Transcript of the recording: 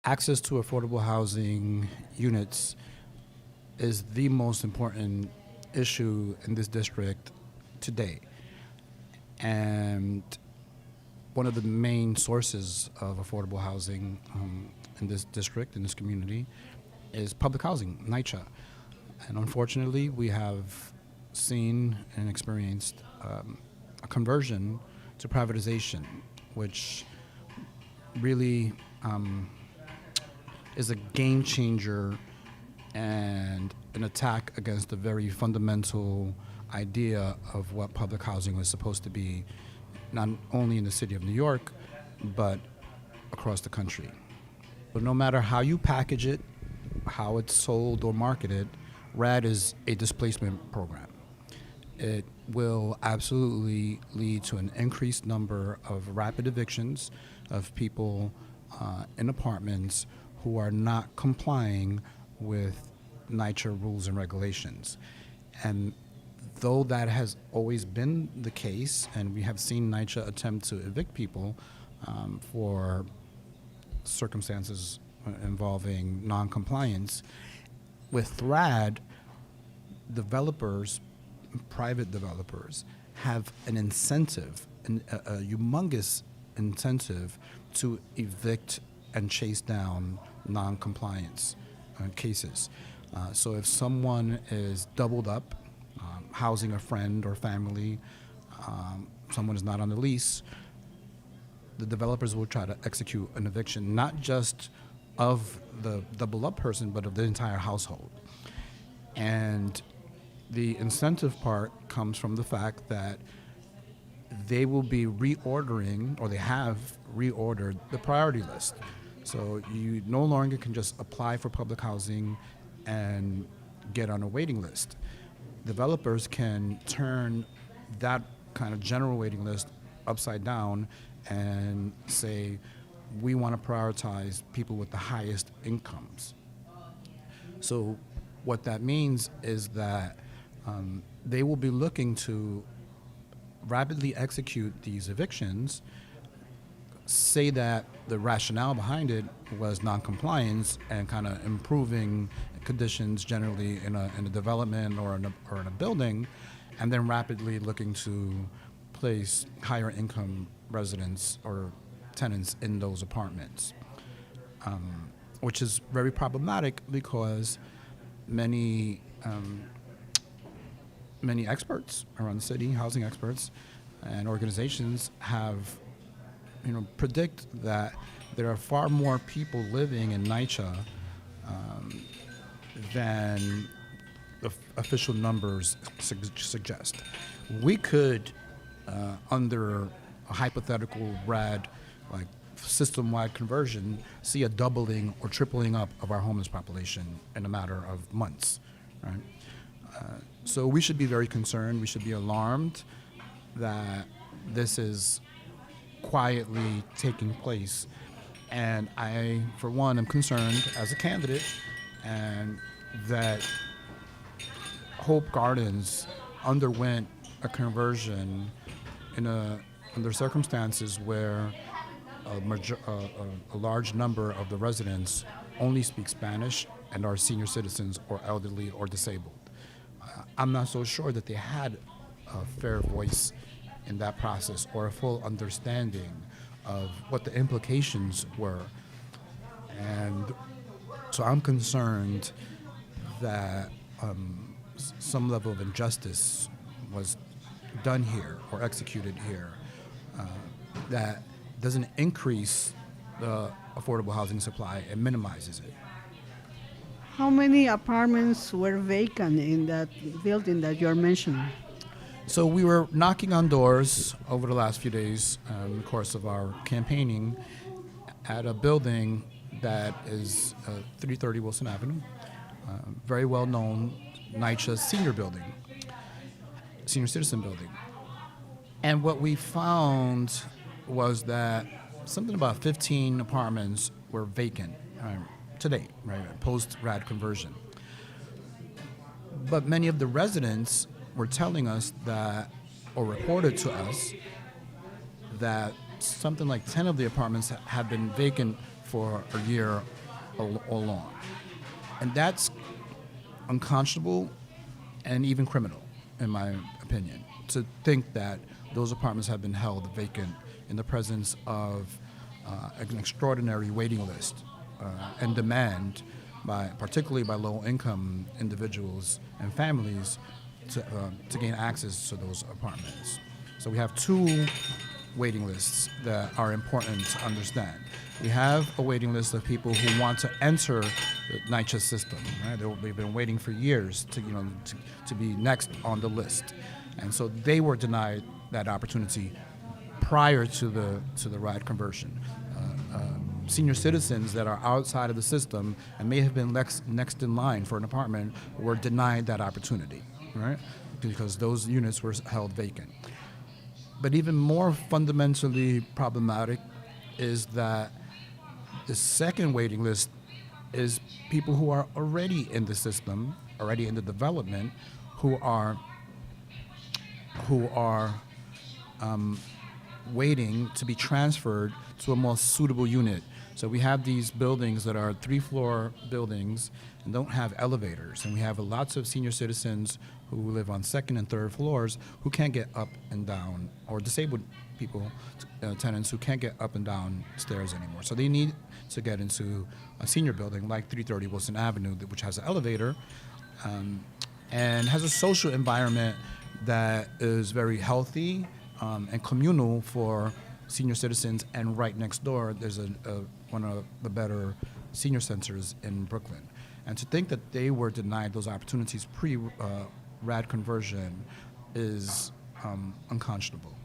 Access to affordable housing units is the most important issue in this district today. And one of the main sources of affordable housing in this district, in this community, is public housing, NYCHA. And unfortunately, we have seen and experienced a conversion to privatization, which really is a game changer and an attack against the very fundamental idea of what public housing was supposed to be, not only in the city of New York, but across the country. But no matter how you package it, how it's sold or marketed, RAD is a displacement program. It will absolutely lead to an increased number of rapid evictions of people in apartments who are not complying with NYCHA rules and regulations. And though that has always been the case, and we have seen NYCHA attempt to evict people for circumstances involving non-compliance, with RAD, developers, private developers, have an incentive, a humongous incentive to evict and chase down non-compliance cases. So if someone is doubled up, housing a friend or family, someone is not on the lease, the developers will try to execute an eviction, not just of the doubled up person, but of the entire household. And the incentive part comes from the fact that they will be reordering, or they have reordered, the priority list. So you no longer can just apply for public housing and get on a waiting list. Developers can turn that kind of general waiting list upside down and say, we want to prioritize people with the highest incomes. So what that means is that they will be looking to rapidly execute these evictions, say that the rationale behind it was non-compliance and kind of improving conditions generally in a development or in a building, and then rapidly looking to place higher income residents or tenants in those apartments, which is very problematic because many experts around the city, housing experts and organizations have, predict that there are far more people living in NYCHA than the official numbers suggest. We could, under a hypothetical RAD, like system-wide conversion, see a doubling or tripling up of our homeless population in a matter of months, right? So we should be very concerned. We should be alarmed that this is quietly taking place. And I, for one, am concerned as a candidate, and that Hope Gardens underwent a conversion under circumstances where a large number of the residents only speak Spanish and are senior citizens or elderly or disabled. I'm not so sure that they had a fair voice in that process or a full understanding of what the implications were. And so I'm concerned that some level of injustice was done here or executed here that doesn't increase the affordable housing supply, it minimizes it. How many apartments were vacant in that building that you're mentioning? So we were knocking on doors over the last few days in the course of our campaigning at a building that is 330 Wilson Avenue, very well known NYCHA senior building, senior citizen building. And what we found was that something about 15 apartments were vacant today, right, post-RAD conversion. But many of the residents were telling us that, or reported to us, that something like 10 of the apartments had been vacant for a year or long. And that's unconscionable and even criminal, in my opinion, to think that those apartments have been held vacant in the presence of an extraordinary waiting list and demand, particularly by low-income individuals and families, to gain access to those apartments. So we have two waiting lists that are important to understand. We have a waiting list of people who want to enter the NYCHA system. Right? They've been waiting for years to be next on the list, and so they were denied that opportunity prior to the RAD conversion. Senior citizens that are outside of the system and may have been next in line for an apartment were denied that opportunity, right? Because those units were held vacant. But even more fundamentally problematic is that the second waiting list is people who are already in the system, already in the development, who are waiting to be transferred to a more suitable unit. So we have these buildings that are 3-floor buildings and don't have elevators, and we have lots of senior citizens who live on second and third floors who can't get up and down, or disabled people, tenants who can't get up and down stairs anymore. So they need to get into a senior building like 330 Wilson Avenue, which has an elevator and has a social environment that is very healthy and communal for senior citizens. And right next door, there's one of the better senior centers in Brooklyn. And to think that they were denied those opportunities pre-RAD conversion is unconscionable.